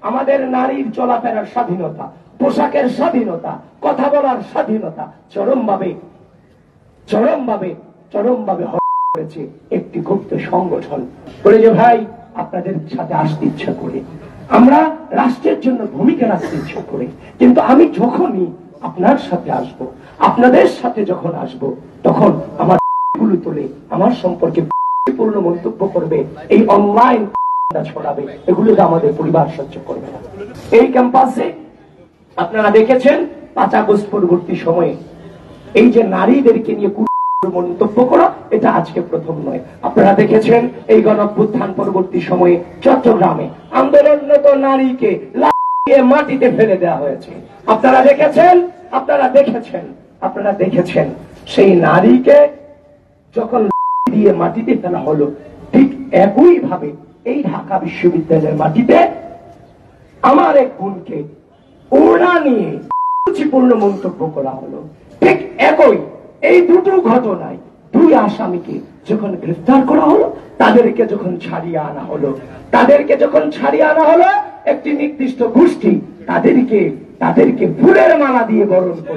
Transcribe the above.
আমাদের নারীর চলাফেরার স্বাধীনতা, পোশাকের স্বাধীনতা, কথা বলার স্বাধীনতা চরমভাবে হয়েছে একটি গুপ্ত সংগঠন বলে যে ভাই আপনাদের সাথে আসতে ইচ্ছা করে, আমরা রাষ্ট্রের জন্য ভূমিকা রাখতে ইচ্ছা করে, কিন্তু আমি যখনই আপনার সাথে আসব, আপনাদের সাথে যখন আসব, তখন আমার গুলো তোলে, আমার সম্পর্কে পূর্ণ মন্তব্য করবে, এই অনলাইন ছড়াবে, এগুলো আমাদের পরিবার সহ্য করবে না। এই ক্যাম্পাসে আপনারা দেখেছেন 5 আগস্ট পরবর্তী সময়ে এই যে নারীদেরকে নিয়ে মন্তব্য করা, এটা আজকে প্রথম নয়। আপনারা দেখেছেন এই গণঅভ্যুত্থান পরবর্তী সময়ে চট্টগ্রামে আন্দোলনরত নারীকে লাগিয়ে মাটিতে ফেলে দেওয়া হয়েছে। আপনারা দেখেছেন সেই নারীকে যখন দিয়ে মাটিতে ফেলা হলো, ঠিক একই ভাবে এই ঢাকা বিশ্ববিদ্যালয়ের মাটিতে আমার এক বোনকে ওড়না নিয়ে রুচিপূর্ণ মন্তব্য করা হলো। ঠিক একই এই দুটো ঘটনায় 2 আসামিকে যখন গ্রেফতার করা হলো, তাদেরকে যখন ছাড়িয়ে আনা হলো একটি নির্দিষ্ট গোষ্ঠী তাদেরকে ফুলের মালা দিয়ে বরণ করে